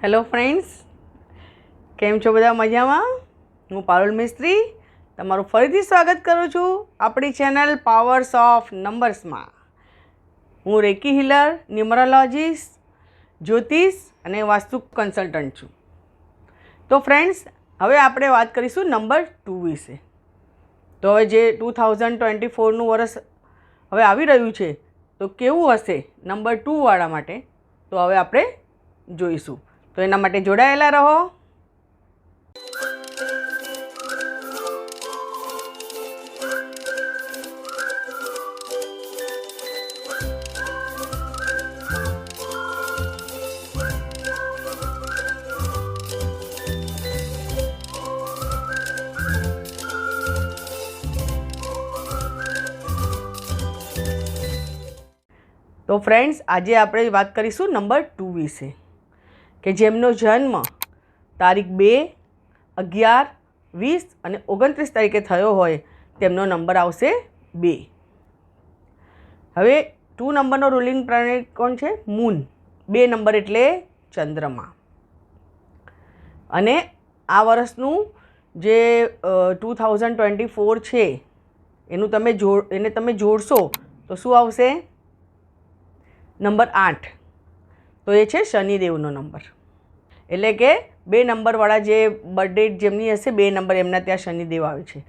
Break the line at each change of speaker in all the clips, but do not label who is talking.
Hello friends, કેમ છો બધા? મજામાં? હું પારુલ મિસ્ત્રી તમારું ફરીથી સ્વાગત કરું છું આપણી ચેનલ પાવર્સ ઓફ નંબર્સમાં. હું રેકી હીલર, ન્યુમરોલોજીસ્ટ, જ્યોતિષ અને વાસ્તુ કન્સલ્ટન્ટ છું. તો ફ્રેન્ડ્સ, હવે આપણે વાત કરીશું નંબર 2 વિશે. તો હવે જે 2024નું વર્ષ હવે આવી રહ્યું છે, તો કેવું હશે નંબર 2 વાળા માટે, તો હવે આપણે જોઈશું. તો એના માટે જોડાયેલા રહો. તો ફ્રેન્ડ્સ, આજે આપણે વાત કરીશું નંબર 2 વિશે, કે જેમનો જન્મ તારીખ 2, 11, 20 અને 29 તારીખે થયો હોય તેમનો નંબર આવશે 2. હવે 2 નંબરનો રૂલિંગ પ્લેનેટ કોણ છે? મૂન. 2 નંબર એટલે ચંદ્રમા. અને આ વર્ષનું જે 2024 છે એનું તમે જોડશો તો શું આવશે? નંબર 8. તો એ છે શનિદેવનો નંબર. એટલે કે 2 નંબરવાળા જે બર્થડે જેમની હશે, 2 નંબર એમના ત્યાં શનિદેવ આવે છે.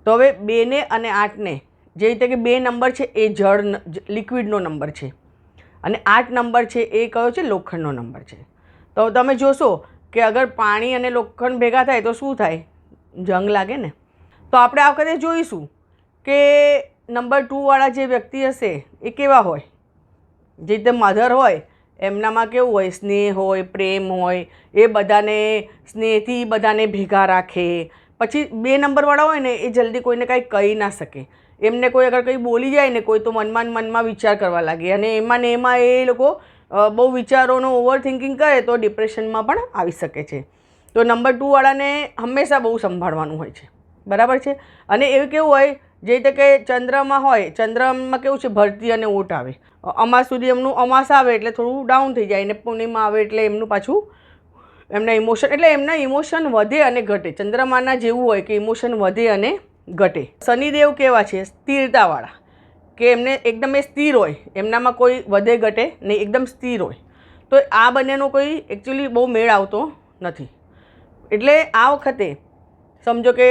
તો હવે 2 ને અને 8ને, જે રીતે કે 2 નંબર છે એ જળ લિક્વિડનો નંબર છે અને 8 નંબર છે એ કયો છે? લોખંડનો નંબર છે. તો તમે જોશો કે અગર પાણી અને લોખંડ ભેગા થાય તો શું થાય? જંગ લાગે ને. તો આપણે આ વખતે જોઈશું કે નંબર 2 વાળા જે વ્યક્તિ હશે એ કેવા હોય. જે રીતે મધર હોય એમનામાં કેવું હોય? સ્નેહ હોય, પ્રેમ હોય, એ બધાને સ્નેહથી બધાને ભેગા રાખે. પછી 2 નંબરવાળા હોય ને એ જલ્દી કોઈને કાંઈ કહી ના શકે. એમને કોઈ અગર કંઈ બોલી જાય ને કોઈ, તો મનમાં વિચાર કરવા લાગે અને એમાં એ લોકો બહુ વિચારોનો ઓવર થિંકિંગ કરે તો ડિપ્રેશનમાં પણ આવી શકે છે. તો નંબર 2 વાળાને હંમેશા બહુ સંભાળવાનું હોય છે, બરાબર છે. અને એવું કેવું હોય, જે રીતે કે ચંદ્રમાં હોય, ચંદ્રમાં કેવું છે? ભરતી અને ઓટ આવે. અમાસ સુધી એમનું અમાસ આવે એટલે થોડું ડાઉન થઈ જાય ને પૂર્ણિમા આવે એટલે એમનું પાછું એમના ઇમોશન વધે અને ઘટે. ચંદ્રમાના જેવું હોય કે ઇમોશન વધે અને ઘટે. શનિદેવ કેવા છે? સ્થિરતાવાળા, કે એમને એકદમ એ સ્થિર હોય, એમનામાં કોઈ વધે ઘટે નહીં, એકદમ સ્થિર હોય. તો આ બંનેનો કોઈ એકચ્યુઅલી બહુ મેળ આવતો નથી. એટલે આ વખતે સમજો કે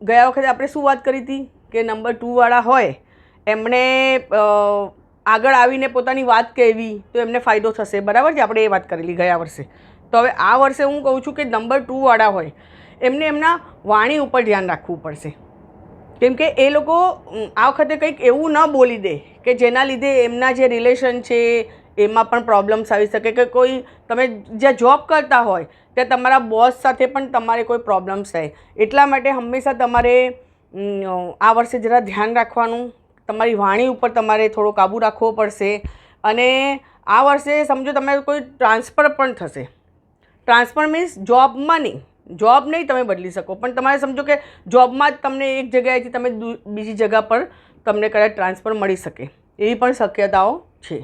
ગયા વખતે આપણે શું વાત કરી હતી કે નંબર 2 વાળા હોય એમણે આગળ આવીને પોતાની વાત કહેવી તો એમને ફાયદો થશે, બરાબર છે. આપણે એ વાત કરેલી ગયા વર્ષે. તો હવે આ વર્ષે હું કહું છું કે નંબર 2 વાળા હોય એમને એમના વાણી ઉપર ધ્યાન રાખવું પડશે. કેમ કે એ લોકો આ વખતે કંઈક એવું ન બોલી દે કે જેના લીધે એમના જે રિલેશન છે એમાં પણ પ્રોબ્લેમ્સ આવી શકે. કે કોઈ તમે જ્યાં જોબ કરતા હોય ત્યાં તમારા બોસ સાથે પણ તમારે કોઈ પ્રોબ્લેમ્સ થાય. એટલા માટે હંમેશા તમારે આ વર્ષે જરા ધ્યાન રાખવાનું. તમારી વાણી ઉપર તમારે થોડો કાબૂ રાખવો પડશે. અને આ વર્ષે સમજો તમારે કોઈ ટ્રાન્સફર પણ થશે. ટ્રાન્સફર મીન્સ જોબમાં નહીં, જોબ નહીં તમે બદલી શકો, પણ તમારે સમજો કે જોબમાં જ તમને એક જગ્યાએથી તમે બીજી જગ્યા પર તમને કદાચ ટ્રાન્સફર મળી શકે, એવી પણ શક્યતાઓ છે.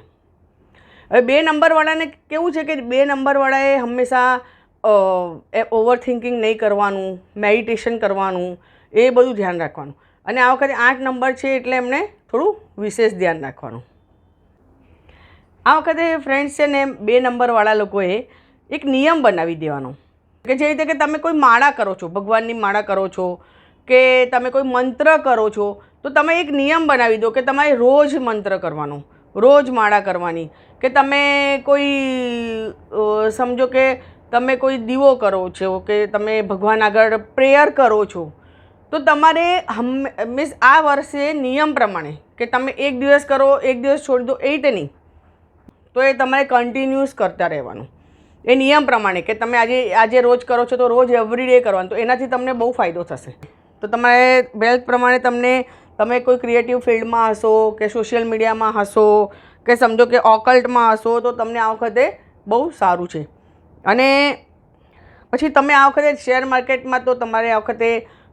હવે 2 નંબરવાળાને કેવું છે કે 2 નંબરવાળાએ હંમેશા ઓવર થિંકિંગ નહીં કરવાનું, મેડિટેશન કરવાનું, એ બધું ધ્યાન રાખવાનું. અને આ વખતે 8 નંબર છે એટલે એમને થોડું વિશેષ ધ્યાન રાખવાનું. આ વખતે ફ્રેન્ડ્સ છે ને 2 નંબરવાળા લોકોએ એક નિયમ બનાવી દેવાનો, કે જે રીતે કે તમે કોઈ માળા કરો છો, ભગવાનની માળા કરો છો કે તમે કોઈ મંત્ર કરો છો, તો તમે એક નિયમ બનાવી દો કે તમારે રોજ મંત્ર કરવાનો, રોજ માળા કરવાની. કે તમે કોઈ સમજો કે તમે કોઈ દીવો કરો છો કે તમે ભગવાન આગળ પ્રેયર કરો છો, તો તમારે મીન્સ આ વર્ષે નિયમ પ્રમાણે કે તમે એક દિવસ કરો, એક દિવસ છોડી દો, એ રીતે નહીં. તો એ તમારે કન્ટિન્યુઅસ કરતા રહેવાનું એ નિયમ પ્રમાણે. કે તમે આજે રોજ કરો છો તો રોજ એવરી ડે કરવાનું. તો એનાથી તમને બહુ ફાયદો થશે. તો તમારે વેલ્થ પ્રમાણે તમે કોઈ ક્રિએટિવ ફિલ્ડમાં હશો કે સોશિયલ મીડિયામાં હશો કે સમજો કે ઓકલ્ટમાં હશો, તો તમને આ વખતે બહુ સારું છે. અને પછી તમે આ વખતે શેર માર્કેટમાં તો તમારે આ વખતે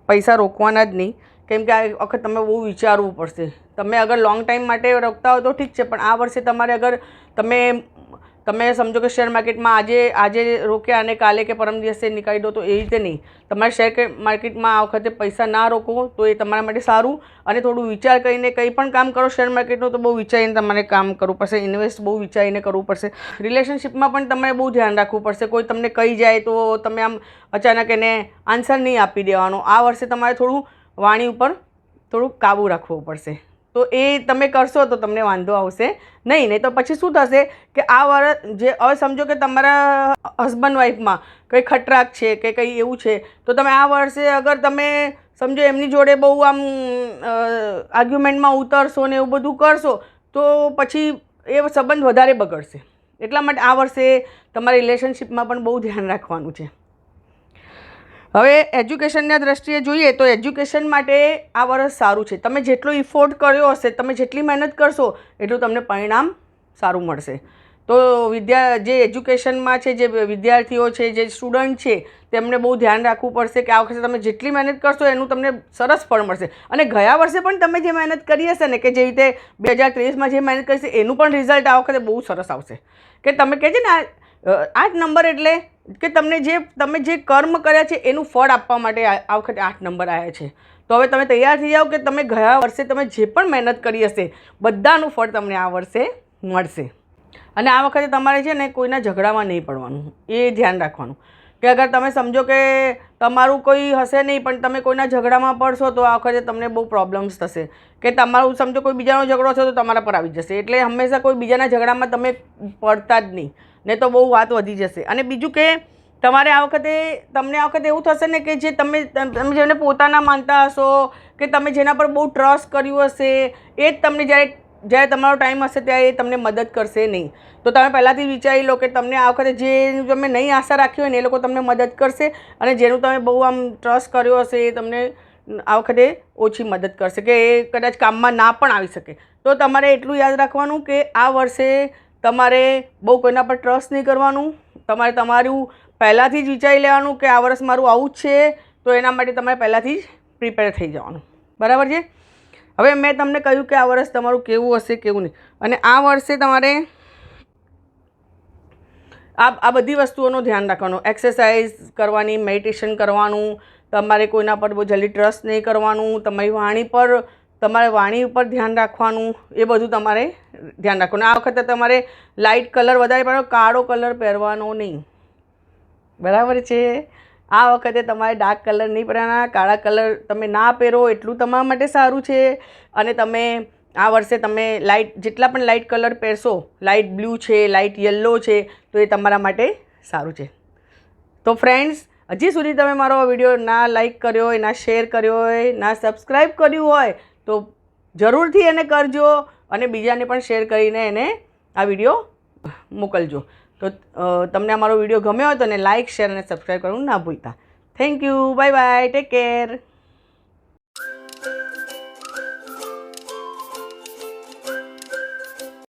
પૈસા રોકવાના જ નહીં. કેમ કે આ વખત તમે બહુ વિચારવું પડશે. તમે અગર લોંગ ટાઈમ માટે રોકતા હો તો ઠીક છે, પણ આ વર્ષે તમારે અગર તમે તમે સમજો કે શેર માર્કેટમાં આજે રોક્યા અને કાલે કે પરમ દિવસે નીકાળી દો, તો એ રીતે નહીં. તમારે શેર માર્કેટમાં આ વખતે પૈસા ના રોકો તો એ તમારા માટે સારું. અને થોડું વિચાર કરીને કંઈ પણ કામ કરો શેર માર્કેટનું તો બહુ વિચારીને તમારે કામ કરવું પડશે, ઇન્વેસ્ટ બહુ વિચારીને કરવું પડશે. રિલેશનશિપમાં પણ તમારે બહુ ધ્યાન રાખવું પડશે. કોઈ તમને કહી જાય તો તમે આમ અચાનક એને આન્સર નહીં આપી દેવાનો. આ વર્ષે તમારે થોડું વાણી ઉપર થોડુંક કાબૂ રાખવું પડશે. તો એ તમે કરશો તો તમને વાંધો આવશે નહીં તો પછી શું થશે કે આ વર્ષ જે હવે સમજો કે તમારા હસબન્ડ વાઈફમાં કંઈ ખટરાક છે કે કંઈ એવું છે, તો તમે આ વર્ષે અગર તમે સમજો એમની જોડે બહુ આમ આર્ગ્યુમેન્ટમાં ઉતરશો ને એવું બધું કરશો તો પછી એ સંબંધ વધારે બગડશે. એટલા માટે આ વર્ષે તમારા રિલેશનશિપમાં પણ બહુ ધ્યાન રાખવાનું છે. હવે એજ્યુકેશનના દ્રષ્ટિએ જોઈએ તો એજ્યુકેશન માટે આ વર્ષ સારું છે. તમે જેટલો ઇફોર્ટ કર્યો હશે, તમે જેટલી મહેનત કરશો એટલું તમને પરિણામ સારું મળશે. તો જે એજ્યુકેશનમાં છે, જે વિદ્યાર્થીઓ છે, જે સ્ટુડન્ટ છે, તેમને બહુ ધ્યાન રાખવું પડશે કે આ વખતે તમે જેટલી મહેનત કરશો એનું તમને સરસ ફળ મળશે. અને ગયા વર્ષે પણ તમે જે મહેનત કરી હશે ને, કે જે રીતે 2023માં જે મહેનત કરી છે એનું પણ રિઝલ્ટ આ વખતે બહુ સરસ આવશે. કે તમે કહે છે ને 8 નંબર એટલે કે તમે જે કર્મ કર્યા છે એનું ફળ આપવા માટે આ વખતે 8 નંબર આવ્યા છે. તો હવે તમે તૈયાર થઈ જાઓ કે તમે ગયા વર્ષે તમે જે પણ મહેનત કરી હશે બધાનું ફળ તમને આ વર્ષે મળશે. અને આ વખતે તમારે છે ને કોઈના ઝઘડામાં નહીં પડવાનું, એ ધ્યાન રાખવાનું. કે અગર તમે સમજો કે તમારું કોઈ હશે નહીં પણ તમે કોઈના ઝઘડામાં પડશો તો આ વખતે તમને બહુ પ્રોબ્લેમ્સ થશે. કે તમારું સમજો કોઈ બીજાનો ઝઘડો થશે તો તમારા પર આવી જશે. એટલે હંમેશા કોઈ બીજાના ઝઘડામાં તમે પડતા જ નહીં, ને તો બહુ વાત વધી જશે. અને બીજું કે તમારે તમને આ વખતે એવું થશે ને કે જે તમે જેને પોતાના માનતા હશો કે તમે જેના પર બહુ ટ્રસ્ટ કર્યું હશે એ જ તમને જ્યારે તમારો ટાઈમ હશે ત્યારે એ તમને મદદ કરશે નહીં. તો તમે પહેલાંથી વિચારી લો કે તમને આ વખતે જે તમે નહીં આશા રાખી હોય ને એ લોકો તમને મદદ કરશે, અને જેનું તમે બહુ આમ ટ્રસ્ટ કર્યો હશે એ તમને આ વખતે ઓછી મદદ કરશે કે એ કદાચ કામમાં ના પણ આવી શકે. તો તમારે એટલું યાદ રાખવાનું કે આ વર્ષે તમારે બહુ કોઈના પર ટ્રસ્ટ નહીં કરવાનું. તમારે તમારું પહેલાંથી જ વિચારી લેવાનું કે આ વર્ષ મારું આવું જ છે, તો એના માટે તમારે પહેલાંથી જ પ્રિપેર થઈ જવાનું. બરાબર છે? હવે મેં તમને કહ્યું કે આ વર્ષ તમારું કેવું હશે કેવું નહીં. અને આ વર્ષે તમારે આ બધી વસ્તુઓનું ધ્યાન રાખવાનું. એક્સરસાઇઝ કરવાની, મેડિટેશન કરવાનું, તમારે કોઈના પર બહુ જલ્દી ટ્રસ્ટ નહીં કરવાનું, તમારે વાણી ઉપર ધ્યાન રાખવાનું, એ બધું તમારે ધ્યાન રાખવાનું. આ વખતે તમારે લાઇટ કલર વધારે પહેરવાનો, કાળો કલર પહેરવાનો નહીં. બરાબર છે? આ વખતે તમારે ડાર્ક કલર નહીં પહેરવાના. કાળા કલર તમે ના પહેરો એટલું તમારા માટે સારું છે. અને તમે આ વર્ષે તમે જેટલા પણ લાઇટ કલર પહેરશો, લાઇટ બ્લુ છે, લાઇટ યલો છે, તો એ તમારા માટે સારું છે. તો ફ્રેન્ડ્સ, હજી સુધી તમે મારો વિડીયો ના લાઇક કર્યો હોય, ના શેર કર્યો હોય, ના સબસ્ક્રાઈબ કર્યું હોય તો જરૂરથી એને કરજો અને બીજાને પણ શેર કરીને એને આ વિડીયો મોકલજો. તો તમને અમારો વિડીયો ગમ્યો હોય તો એને લાઇક, શેર અને સબસ્ક્રાઈબ કરવાનું ના ભૂલતા. Thank you. Bye bye. Take care.